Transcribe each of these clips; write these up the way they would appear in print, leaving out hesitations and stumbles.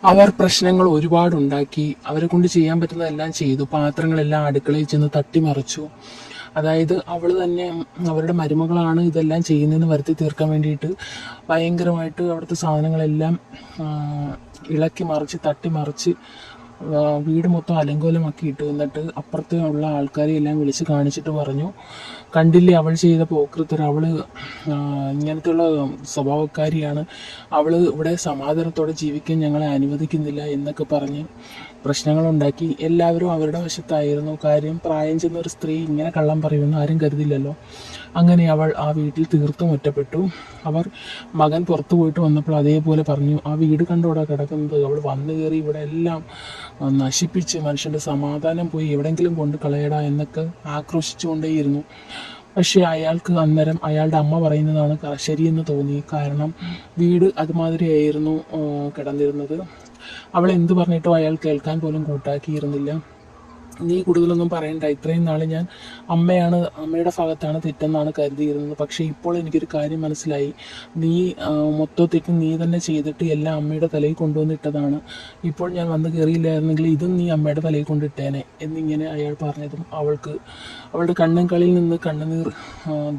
അവർ പ്രശ്നങ്ങൾ ഒരുപാടുണ്ടാക്കി. അവരെ കൊണ്ട് ചെയ്യാൻ പറ്റുന്നതെല്ലാം ചെയ്തു. പാത്രങ്ങളെല്ലാം അടുക്കളയിൽ ചെന്ന് തട്ടിമറിച്ചു. അതായത് അവൾ തന്നെ അവരുടെ മരുമകളാണ് ഇതെല്ലാം ചെയ്യുന്നതെന്ന് വരുത്തി തീർക്കാൻ വേണ്ടിയിട്ട് ഭയങ്കരമായിട്ട് അവിടുത്തെ സാധനങ്ങളെല്ലാം ഇളക്കി മറിച്ച് തട്ടിമറിച്ച് വീട് മൊത്തം അലങ്കോലമാക്കി ഇട്ടു. എന്നിട്ട് അപ്പുറത്തെ ഉള്ള ആൾക്കാരെ എല്ലാം വിളിച്ച് കാണിച്ചിട്ട് പറഞ്ഞു, കണ്ടില്ലേ അവൾ ചെയ്ത പോക്കൃത്തരം, അവൾ ഇങ്ങനത്തെയുള്ള സ്വഭാവക്കാരിയാണ്, അവൾ ഇവിടെ സമാധാനത്തോടെ ജീവിക്കാൻ ഞങ്ങളെ അനുവദിക്കുന്നില്ല എന്നൊക്കെ പറഞ്ഞ് പ്രശ്നങ്ങളുണ്ടാക്കി. എല്ലാവരും അവരുടെ വശത്തായിരുന്നു. കാര്യം പ്രായം ചെന്ന ഒരു സ്ത്രീ ഇങ്ങനെ കള്ളം പറയുമെന്ന് ആരും കരുതില്ലല്ലോ. അങ്ങനെ അവൾ ആ വീട്ടിൽ തീർത്തും ഒറ്റപ്പെട്ടു. അവർ മകൻ പുറത്തു പോയിട്ട് വന്നപ്പോൾ അതേപോലെ പറഞ്ഞു, ആ വീട് കണ്ടോടെ കിടക്കുന്നത്, അവൾ വന്നു കയറി ഇവിടെ എല്ലാം നശിപ്പിച്ച് മനുഷ്യൻ്റെ സമാധാനം പോയി എവിടെയെങ്കിലും കൊണ്ട് കളയടാ എന്നൊക്കെ ആക്രോശിച്ചുകൊണ്ടേയിരുന്നു. പക്ഷേ അയാൾക്ക് അന്നേരം അയാളുടെ അമ്മ പറയുന്നതാണ് ശരിയെന്ന് തോന്നി. കാരണം വീട് അതുമാതിരിയായിരുന്നു കിടന്നിരുന്നത്. അവൾ എന്ത് പറഞ്ഞിട്ടോ അയാൾ കേൾക്കാൻ പോലും കൂട്ടാക്കിയിരുന്നില്ല. നീ കൂടുതലൊന്നും പറയണ്ട, ഇത്രയും നാൾ ഞാൻ അമ്മയുടെ ഭാഗത്താണ് തെറ്റെന്നാണ് കരുതിയിരുന്നത്. പക്ഷേ ഇപ്പോൾ എനിക്കൊരു കാര്യം മനസ്സിലായി, നീ മൊത്തത്തിൽ നീ തന്നെ ചെയ്തിട്ട് എല്ലാം അമ്മയുടെ തലയിൽ കൊണ്ടുവന്നിട്ടതാണ്. ഇപ്പോൾ ഞാൻ വന്ന് കയറിയില്ലായിരുന്നെങ്കിൽ ഇതും നീ അമ്മയുടെ തലയിൽ കൊണ്ടിട്ടേനെ എന്നിങ്ങനെ അയാൾ പറഞ്ഞതും അവളുടെ കണ്ണുകളിൽ നിന്ന് കണ്ണുനീർ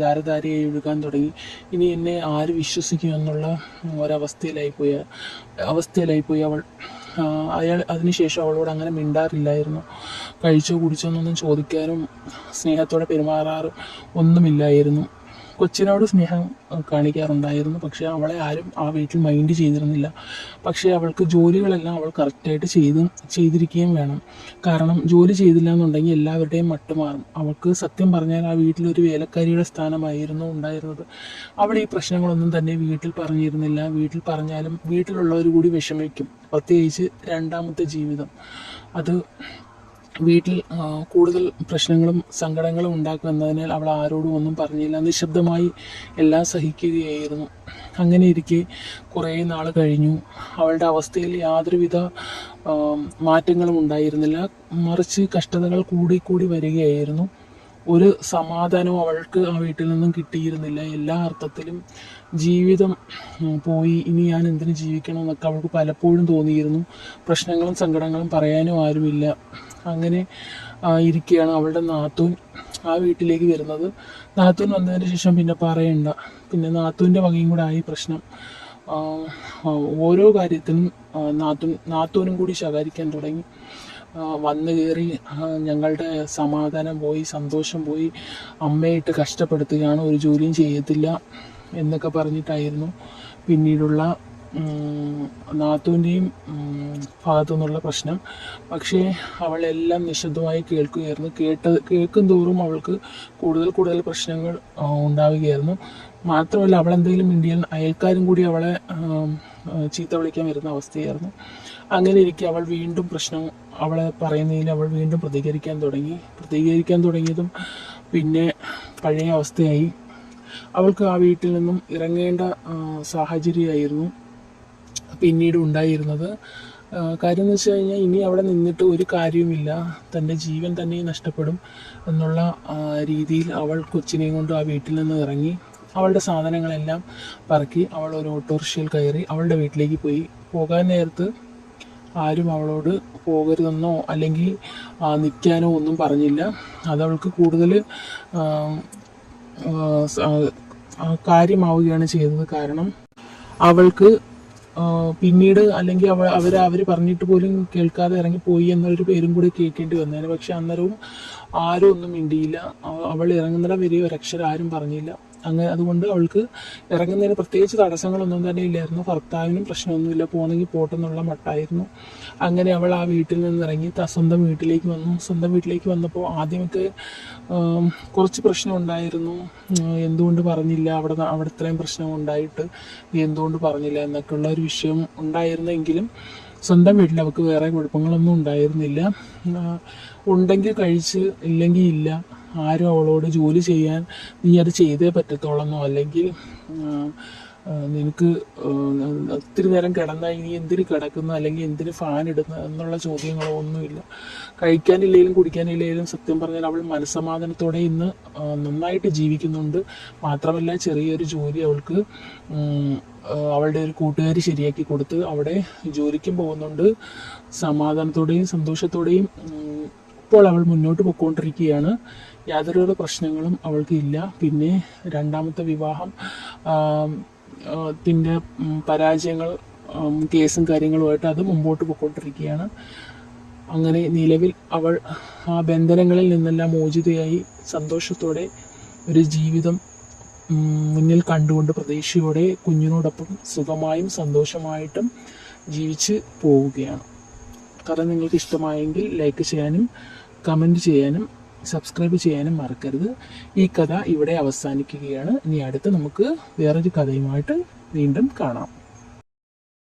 ധാരധാരയായി ഒഴുകാൻ തുടങ്ങി. ഇനി എന്നെ ആര് വിശ്വസിക്കും എന്നുള്ള അവസ്ഥയിലായിപ്പോയി അവൾ. അയാൾ അതിനുശേഷം അവളോട് അങ്ങനെ മിണ്ടാറില്ലായിരുന്നു. കഴിച്ചോ കുടിച്ചോ എന്നൊന്നും ചോദിക്കാനും സ്നേഹത്തോടെ പെരുമാറാറും ഒന്നുമില്ലായിരുന്നു. കൊച്ചിനോട് സ്നേഹം കാണിക്കാറുണ്ടായിരുന്നു, പക്ഷേ അവളെ ആരും ആ വീട്ടിൽ മൈൻഡ് ചെയ്തിരുന്നില്ല. പക്ഷേ അവൾക്ക് ജോലികളെല്ലാം അവൾ കറക്റ്റായിട്ട് ചെയ്തിരിക്കുകയും വേണം. കാരണം ജോലി ചെയ്തില്ല എന്നുണ്ടെങ്കിൽ എല്ലാവരുടെയും മട്ടുമാറും. അവൾക്ക് സത്യം പറഞ്ഞാൽ ആ വീട്ടിലൊരു വേലക്കാരിയുടെ സ്ഥാനമായിരുന്നു ഉണ്ടായിരുന്നത്. അവൾ ഈ പ്രശ്നങ്ങളൊന്നും തന്നെ വീട്ടിൽ പറഞ്ഞിരുന്നില്ല. വീട്ടിൽ പറഞ്ഞാലും വീട്ടിലുള്ളവർ കൂടി വിഷമിക്കും. പ്രത്യേകിച്ച് രണ്ടാമത്തെ ജീവിതം, അത് വീട്ടിൽ കൂടുതൽ പ്രശ്നങ്ങളും സങ്കടങ്ങളും ഉണ്ടാക്കും എന്നതിനാൽ അവൾ ആരോടും ഒന്നും പറഞ്ഞില്ല. നിശബ്ദമായി എല്ലാം സഹിക്കുകയായിരുന്നു. അങ്ങനെ ഇരിക്കെ കുറേ നാൾ കഴിഞ്ഞു. അവളുടെ അവസ്ഥയിൽ യാതൊരുവിധ മാറ്റങ്ങളും ഉണ്ടായിരുന്നില്ല. മറിച്ച് കഷ്ടതകൾ കൂടി വരികയായിരുന്നു. ഒരു സമാധാനവും അവൾക്ക് ആ വീട്ടിൽ നിന്നും കിട്ടിയിരുന്നില്ല. എല്ലാ അർത്ഥത്തിലും ജീവിതം പോയി, ഇനി ഞാൻ എന്തിനു ജീവിക്കണം എന്നൊക്കെ അവൾക്ക് പലപ്പോഴും തോന്നിയിരുന്നു. പ്രശ്നങ്ങളും സങ്കടങ്ങളും പറയാനും ആരുമില്ല. അങ്ങനെ ഇരിക്കുകയാണ് അവളുടെ നാത്തൂൻ ആ വീട്ടിലേക്ക് വരുന്നത്. നാത്തൂൻ വന്നതിന് ശേഷം പിന്നെ പറയണ്ട, പിന്നെ നാത്തൂൻ്റെ വകയും കൂടെ ആയി പ്രശ്നം. ഓരോ കാര്യത്തിനും നാത്തൂനും കൂടി ശകാരിക്കാൻ തുടങ്ങി. വന്നു കയറി ഞങ്ങളുടെ സമാധാനം പോയി, സന്തോഷം പോയി, അമ്മയിട്ട് കഷ്ടപ്പെടുത്തുകയാണ്, ഒരു ജോലിയും ചെയ്യത്തില്ല എന്നൊക്കെ പറഞ്ഞിട്ടായിരുന്നു പിന്നീടുള്ള നാത്തൂൻ്റെയും ഭാഗത്തു നിന്നുള്ള പ്രശ്നം. പക്ഷേ അവളെല്ലാം നിശബ്ദമായി കേൾക്കുകയായിരുന്നു. കേൾക്കും തോറും അവൾക്ക് കൂടുതൽ പ്രശ്നങ്ങൾ ഉണ്ടാവുകയായിരുന്നു. മാത്രമല്ല അവളെന്തെങ്കിലും മിണ്ടിയാൽ അയൽക്കാരും കൂടി അവളെ ചീത്ത വിളിക്കാൻ വരുന്ന അവസ്ഥയായിരുന്നു. അങ്ങനെ ഇരിക്കെ അവൾ വീണ്ടും അവളെ പറയുന്നതിൽ അവൾ വീണ്ടും പ്രതികരിക്കാൻ തുടങ്ങിയതും പിന്നെ പഴയ അവസ്ഥയായി. അവൾക്ക് ആ വീട്ടിൽ നിന്നും ഇറങ്ങേണ്ട സാഹചര്യമായിരുന്നു പിന്നീട് ഉണ്ടായിരുന്നത്. കാര്യം എന്ന് വെച്ച് കഴിഞ്ഞാൽ ഇനി അവിടെ നിന്നിട്ട് ഒരു കാര്യവുമില്ല, തൻ്റെ ജീവൻ തന്നെ നഷ്ടപ്പെടും എന്നുള്ള രീതിയിൽ അവൾ കൊച്ചിനെയും കൊണ്ട് ആ വീട്ടിൽ നിന്ന് ഇറങ്ങി. അവളുടെ സാധനങ്ങളെല്ലാം പറക്കി അവൾ ഒരു ഓട്ടോറിക്ഷയിൽ കയറി അവളുടെ വീട്ടിലേക്ക് പോകാൻ നേരത്ത് ആരും അവളോട് പോകരുതെന്നോ അല്ലെങ്കിൽ നിൽക്കാനോ ഒന്നും പറഞ്ഞില്ല. അതവൾക്ക് കൂടുതൽ കാര്യമാവുകയാണ് ചെയ്തത്. കാരണം അവൾക്ക് പിന്നീട് അല്ലെങ്കിൽ അവർ പറഞ്ഞിട്ട് പോലും കേൾക്കാതെ ഇറങ്ങിപ്പോയി എന്നൊരു പേരും കൂടി കേൾക്കേണ്ടി വന്നേനെ. പക്ഷെ അന്നേരവും ആരും ഒന്നും മിണ്ടിയില്ല. അവൾ ഇറങ്ങുന്നിടം വരെ ഒരക്ഷരം ആരും പറഞ്ഞില്ല. അതുകൊണ്ട് അവൾക്ക് ഇറങ്ങുന്നതിന് പ്രത്യേകിച്ച് തടസ്സങ്ങളൊന്നും തന്നെ ഇല്ലായിരുന്നു. ഭർത്താവിനും പ്രശ്നമൊന്നുമില്ല, പോകണമെങ്കിൽ പോട്ടെന്നുള്ള മട്ടായിരുന്നു. അങ്ങനെ അവൾ ആ വീട്ടിൽ നിന്ന് ഇറങ്ങി സ്വന്തം വീട്ടിലേക്ക് വന്നു. സ്വന്തം വീട്ടിലേക്ക് വന്നപ്പോൾ ആദ്യമൊക്കെ കുറച്ച് പ്രശ്നം ഉണ്ടായിരുന്നു. എന്തുകൊണ്ട് പറഞ്ഞില്ല, അവിടെ ഇത്രയും പ്രശ്നം ഉണ്ടായിട്ട് എന്തുകൊണ്ട് പറഞ്ഞില്ല എന്നൊക്കെയുള്ള ഒരു വിഷയം ഉണ്ടായിരുന്നെങ്കിലും സ്വന്തം വീട്ടിൽ അവൾക്ക് വേറെ കുഴപ്പങ്ങളൊന്നും ഉണ്ടായിരുന്നില്ല. ഉണ്ടെങ്കിൽ കഴിച്ച്, ഇല്ലെങ്കിൽ ഇല്ല. ആരും അവളോട് ജോലി ചെയ്യാൻ നീ അത് ചെയ്തേ പറ്റത്തുള്ളെന്നോ അല്ലെങ്കിൽ നിനക്ക് ഒത്തിരി നേരം കിടന്നാൽ ഇനി എന്തിന് കിടക്കുന്നു അല്ലെങ്കിൽ എന്തിന് ഫാൻ ഇടുന്നു എന്നുള്ള ചോദ്യങ്ങളോ ഒന്നുമില്ല. കഴിക്കാനില്ലെങ്കിലും കുടിക്കാനില്ലെങ്കിലും സത്യം പറഞ്ഞാൽ അവൾ മനസ്സമാധാനത്തോടെ ഇന്ന് നന്നായിട്ട് ജീവിക്കുന്നുണ്ട്. മാത്രമല്ല ചെറിയൊരു ജോലി അവൾക്ക് അവളുടെ ഒരു കൂട്ടുകാരി ശരിയാക്കി കൊടുത്ത് അവിടെ ജോലിക്കും പോകുന്നുണ്ട്. സമാധാനത്തോടെയും സന്തോഷത്തോടെയും ഇപ്പോൾ അവൾ മുന്നോട്ട് പോയിക്കൊണ്ടിരിക്കുകയാണ്. യാതൊരു പ്രശ്നങ്ങളും അവൾക്ക് ഇല്ല. പിന്നെ രണ്ടാമത്തെ വിവാഹം ത്തിൻ്റെ പരാജയങ്ങൾ, കേസും കാര്യങ്ങളുമായിട്ട് അത് മുമ്പോട്ട് പോയിക്കൊണ്ടിരിക്കുകയാണ്. അങ്ങനെ നിലവിൽ അവൾ ആ ബന്ധനങ്ങളിൽ നിന്നെല്ലാം മോചിതയായി സന്തോഷത്തോടെ ഒരു ജീവിതം മുന്നിൽ കണ്ടുകൊണ്ട് പ്രതീക്ഷയോടെ കുഞ്ഞിനോടൊപ്പം സുഖമായും സന്തോഷമായിട്ടും ജീവിച്ച് പോവുകയാണ്. കഥ നിങ്ങൾക്ക് ഇഷ്ടമായെങ്കിൽ ലൈക്ക് ചെയ്യാനും കമൻറ്റ് ചെയ്യാനും സബ്സ്ക്രൈബ് ചെയ്യാനും മറക്കരുത്. ഈ കഥ ഇവിടെ അവസാനിക്കുകയാണ്. ഇനി അടുത്ത് നമുക്ക് വേറൊരു കഥയുമായിട്ട് വീണ്ടും കാണാം.